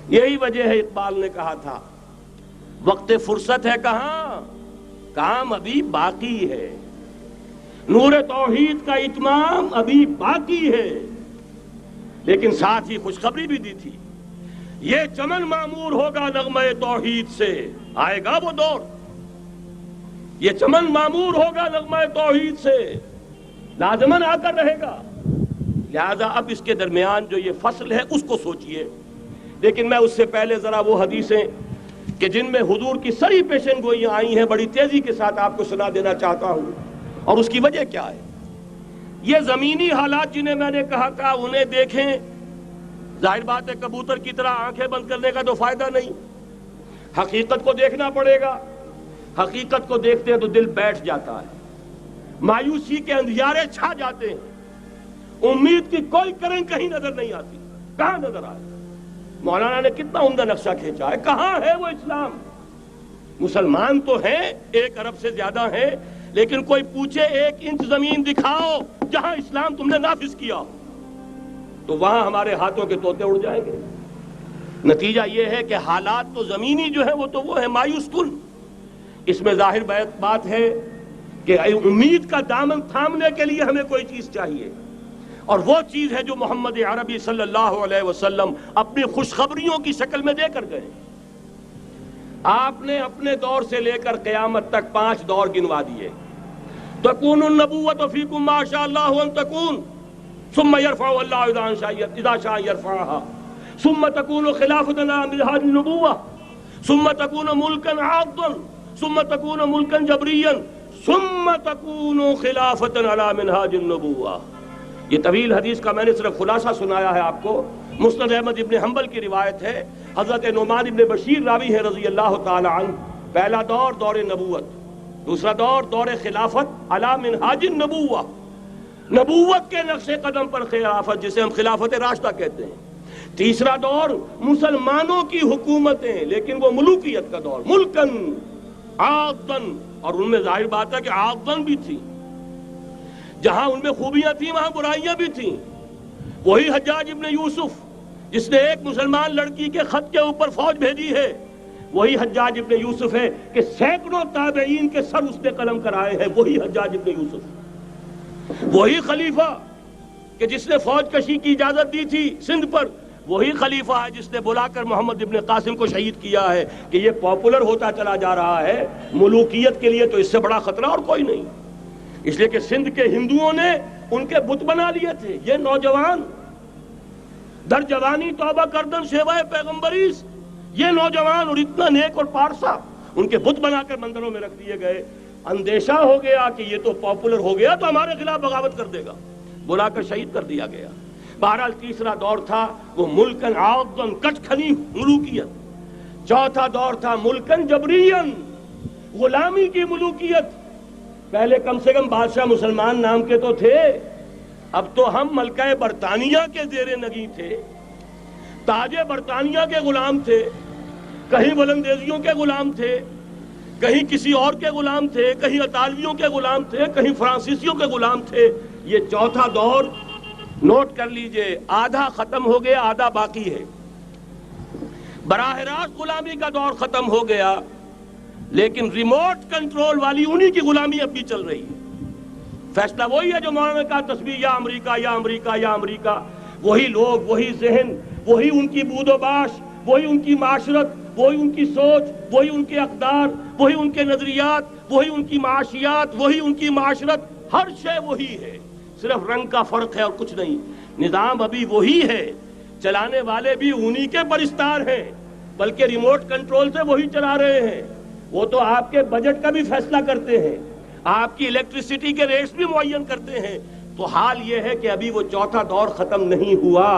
یہی وجہ ہے اقبال نے کہا تھا وقت فرصت ہے کہاں، کام ابھی باقی ہے، نور توحید کا اتمام ابھی باقی ہے۔ لیکن ساتھ ہی خوشخبری بھی دی تھی، یہ چمن معمور ہوگا نغمہ توحید سے، آئے گا وہ دور، یہ چمن معمور ہوگا نغمہ توحید سے، لازماً آ کر رہے گا۔ لہذا اب اس کے درمیان جو یہ فصل ہے اس کو سوچئے۔ لیکن میں اس سے پہلے ذرا وہ حدیثیں کہ جن میں حضور کی سری پیشن گوئیاں آئی ہیں بڑی تیزی کے ساتھ آپ کو سنا دینا چاہتا ہوں، اور اس کی وجہ کیا ہے۔ یہ زمینی حالات جنہیں میں نے کہا تھا انہیں دیکھیں، ظاہر بات ہے کبوتر کی طرح آنکھیں بند کرنے کا تو فائدہ نہیں، حقیقت کو دیکھنا پڑے گا۔ حقیقت کو دیکھتے ہیں تو دل بیٹھ جاتا ہے، مایوسی کے اندھیارے چھا جاتے ہیں، امید کی کوئی کرن کہیں نظر نہیں آتی۔ کہاں نظر آئے؟ مولانا نے کتنا عمدہ نقشہ کھینچا ہے، کہاں ہے وہ اسلام؟ مسلمان تو ہیں، 1 ارب سے زیادہ ہیں، لیکن کوئی پوچھے 1 انچ زمین دکھاؤ جہاں اسلام تم نے نافذ کیا ہو، تو وہاں ہمارے ہاتھوں کے طوطے اڑ جائیں گے۔ نتیجہ یہ ہے کہ حالات تو زمینی جو ہے وہ ہے مایوس کن۔ اس میں ظاہر بات ہے کہ امید کا دامن تھامنے کے لیے ہمیں کوئی چیز چاہیے، اور وہ چیز ہے جو محمد عربی صلی اللہ علیہ وسلم اپنی خوشخبریوں کی شکل میں دے کر گئے۔ آپ نے اپنے دور سے لے کر قیامت تک 5 دور گنوا دیے۔ تکون النبوۃ فیکم ما شاء اللہ ان تکون ثم يرفع اللہ اذا شاء يرفعها ثم تکون خلافۃ علی منہاج النبوۃ ثم تکون ملکا عاضا ثم تکون ملکا جبریا ثم تکون خلافۃ علی منہاج النبوۃ۔ یہ طویل حدیث کا میں نے صرف خلاصہ سنایا ہے آپ کو۔ مسند احمد ابن حنبل کی روایت ہے، حضرت نعمان ابن بشیر راوی ہے رضی اللہ تعالی عنہ۔ پہلا دور دور نبوت، دوسرا دور دور خلافت علی منہاج النبوۃ، نبوت کے نقش قدم پر خلافت جسے ہم خلافت راشدہ کہتے ہیں۔ تیسرا دور مسلمانوں کی حکومتیں، لیکن وہ ملوکیت کا دور، ملکن عاضن، اور ان میں ظاہر بات ہے کہ عاضن بھی تھی، جہاں ان میں خوبیاں تھیں وہاں برائیاں بھی تھیں۔ وہی حجاج ابن یوسف جس نے ایک مسلمان لڑکی کے خط کے اوپر فوج بھیجی ہے، وہی حجاج ابن یوسف ہے کہ سینکڑوں تابعین کے سر اس نے قلم کرائے ہیں، وہی حجاج ابن یوسف۔ وہی خلیفہ کہ جس نے فوج کشی کی اجازت دی تھی سندھ پر، وہی خلیفہ ہے جس نے بلا کر محمد ابن قاسم کو شہید کیا ہے کہ یہ پاپولر ہوتا چلا جا رہا ہے، ملوکیت کے لیے تو اس سے بڑا خطرہ اور کوئی نہیں۔ اس لیے کہ سندھ کے ہندوؤں نے ان کے بت بنا لیے تھے۔ یہ نوجوان در جوانی توبہ کردن شیوائے پیغمبریس، یہ نوجوان اور اتنا نیک اور پارسا ان کے بت بنا کر مندروں میں رکھ دیے گئے۔ اندیشہ ہو گیا کہ یہ تو پاپولر ہو گیا تو ہمارے خلاف بغاوت کر دے گا، بلا کر شہید کر دیا گیا۔ بہرحال تیسرا دور تھا وہ ملکن عاضن، کچ کھنی ملوکیت۔ چوتھا دور تھا ملکن جبرین، غلامی کی ملوکیت۔ پہلے کم سے کم بادشاہ مسلمان نام کے تو تھے، اب تو ہم ملکہ برطانیہ کے زیر نگیں تھے، تاج برطانیہ کے غلام تھے، کہیں ولندیزیوں کے غلام تھے، کہیں کسی اور کے غلام تھے، کہیں اطالویوں کے غلام تھے، کہیں فرانسیسیوں کے غلام تھے۔ یہ چوتھا دور نوٹ کر لیجئے، آدھا ختم ہو گیا، آدھا باقی ہے۔ براہ راست غلامی کا دور ختم ہو گیا، لیکن ریموٹ کنٹرول والی انہی کی غلامی اب بھی چل رہی ہے۔ فیصلہ وہی ہے جو مولانا نے کہا تسبیح یا امریکہ یا امریکہ یا امریکہ، وہی لوگ، وہی ذہن، وہی ان کی بود و باش، وہی ان کی معاشرت، وہی ان کی سوچ، وہی ان کے اقدار، وہی ان کے نظریات، وہی ان کی معاشیات، وہی ان کی معاشرت، ہر شے وہی ہے، صرف رنگ کا فرق ہے اور کچھ نہیں۔ نظام ابھی وہی ہے، چلانے والے بھی انہی کے پرستار ہیں، بلکہ ریموٹ کنٹرول سے وہی چلا رہے ہیں۔ وہ تو آپ کے بجٹ کا بھی فیصلہ کرتے ہیں، آپ کی الیکٹریسٹی کے ریٹس بھی معین کرتے ہیں۔ تو حال یہ ہے کہ ابھی وہ چوتھا دور ختم نہیں ہوا،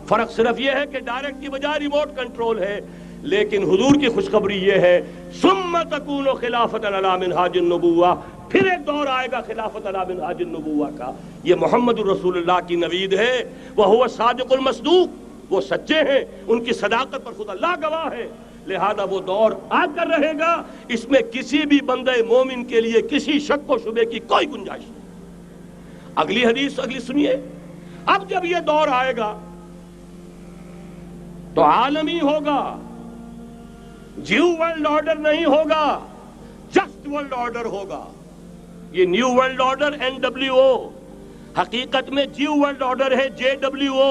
فرق صرف یہ ہے کہ ڈائریکٹ کی بجائے ریموٹ کنٹرول ہے۔ لیکن حضور کی خوشخبری یہ ہے ثم تکون خلافۃ علی منہاج النبوۃ، پھر ایک دور آئے گا خلافت علی منہاج النبوۃ کا۔ یہ محمد الرسول اللہ کی نوید ہے، وہو صادق المصدوق، وہ سچے ہیں، ان کی صداقت پر خود اللہ گواہ ہے۔ لہذا وہ دور آ کر رہے گا، اس میں کسی بھی بندہ مومن کے لیے کسی شک و شبے کی کوئی گنجائش نہیں۔ اگلی حدیث اگلی سنیے، اب جب یہ دور آئے گا تو عالمی ہوگا، نیو ورلڈ آرڈر نہیں ہوگا، جسٹ ورلڈ آرڈر ہوگا۔ یہ نیو ورلڈ آرڈر NWO، حقیقت میں نیو ورلڈ آرڈر ہے JWO،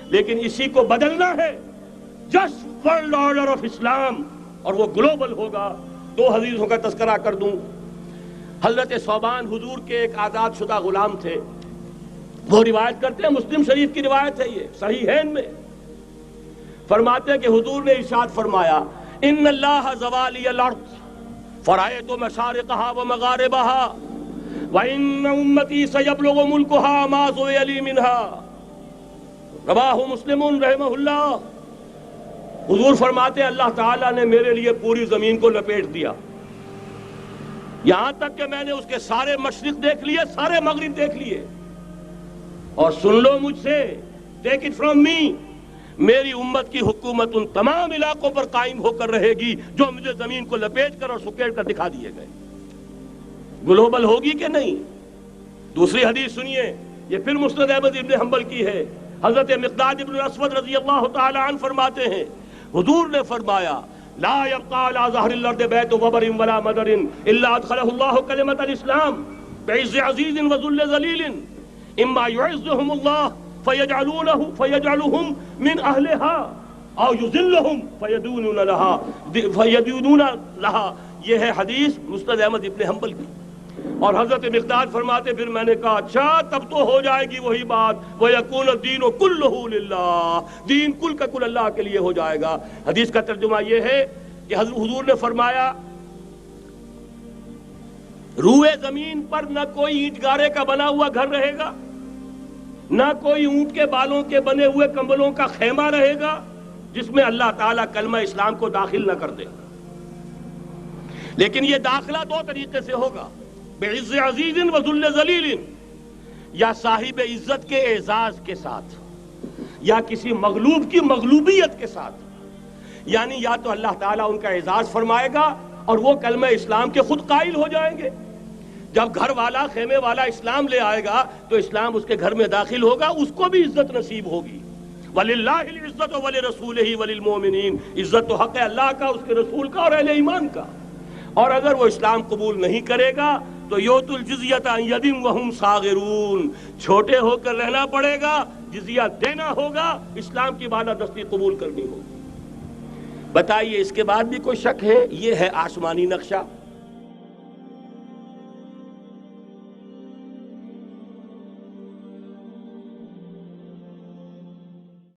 لیکن اسی کو بدلنا ہے جسٹ ورلڈ آرڈر آف اسلام، اور وہ گلوبل ہوگا۔ دو حدیثوں کا تذکرہ کر دوں۔ حضرت ثوبان حضور کے ایک آزاد شدہ غلام تھے، وہ روایت کرتے ہیں، مسلم شریف کی روایت ہے، یہ صحیحین میں فرماتے ہیں کہ حضور نے ارشاد فرمایا، ان اللہ زوالی الارض فرأیت مشارقها ومغاربها وان امتی سیبلغ ملکها ما زوی لی منها، رواہ مسلم رحمہ اللہ۔ حضور فرماتے ہیں اللہ تعالیٰ نے میرے لیے پوری زمین کو لپیٹ دیا، یہاں تک کہ میں نے اس کے سارے مشرق دیکھ لیے، سارے مغرب دیکھ لیے، اور سن لو مجھ سے، ٹیک اٹ فرام می، میری امت کی حکومت ان تمام علاقوں پر قائم ہو کر رہے گی جو مجھے زمین کو لپیٹ کر اور سکیڑ کر دکھا دیے گئے۔ گلوبل ہوگی کہ نہیں؟ دوسری حدیث سنیے، یہ پھر مسند احمد ابن حنبل کی ہے۔ حضرت مقداد ابن الاسود رضی اللہ تعالی عنہ فرماتے ہیں، حضور نے فرمایا، لا يبقى على ظهر الارض بيت وبر ولا مدر الا ادخله الله كلمة الاسلام بعز عزيز وذل ذليل، اما يعزهم الله فيجعلهم من اهلها او يذلهم فيدونون لها۔ یہ ہے حدیث مسند احمد ابن حنبل کی۔ اور حضرت مقداد فرماتے پھر میں نے کہا اچھا تب تو ہو جائے گی وہی بات، وَيَكُونَ الدِّينُ كُلُّهُ لِلَّهِ، دین کل کا کل اللہ کے لیے ہو جائے گا۔ حدیث کا ترجمہ یہ ہے کہ حضور نے فرمایا، روئے زمین پر نہ کوئی اینٹ گارے کا بنا ہوا گھر رہے گا، نہ کوئی اونٹ کے بالوں کے بنے ہوئے کمبلوں کا خیمہ رہے گا جس میں اللہ تعالیٰ کلمہ اسلام کو داخل نہ کر دے۔ لیکن یہ داخلہ دو طریقے سے ہوگا، بعز عزیز و ذل ذلیل، یا صاحب عزت کے اعزاز کے ساتھ، یا کسی مغلوب کی مغلوبیت کے ساتھ، یعنی یا تو اللہ تعالیٰ ان کا اعزاز فرمائے گا اور وہ کلمہ اسلام کے خود قائل ہو جائیں گے۔ جب گھر والا خیمے والا اسلام لے آئے گا تو اسلام اس کے گھر میں داخل ہوگا، اس کو بھی عزت نصیب ہوگی۔ وَلِلَّهِ الْعِزَّةُ وَلِرَسُولِهِ وَلِلْمُؤْمِنِينَ، عزت تو حق ہے اللہ کا، اس کے رسول کا اور اہل ایمان کا۔ اور اگر وہ اسلام قبول نہیں کرے گا تو یؤتُ الجزیۃ عن ید وہم صاغرون، چھوٹے ہو کر رہنا پڑے گا، جزیہ دینا ہوگا، اسلام کی بالادستی قبول کرنی ہوگی۔ بتائیے اس کے بعد بھی کوئی شک ہے؟ یہ ہے آسمانی نقشہ۔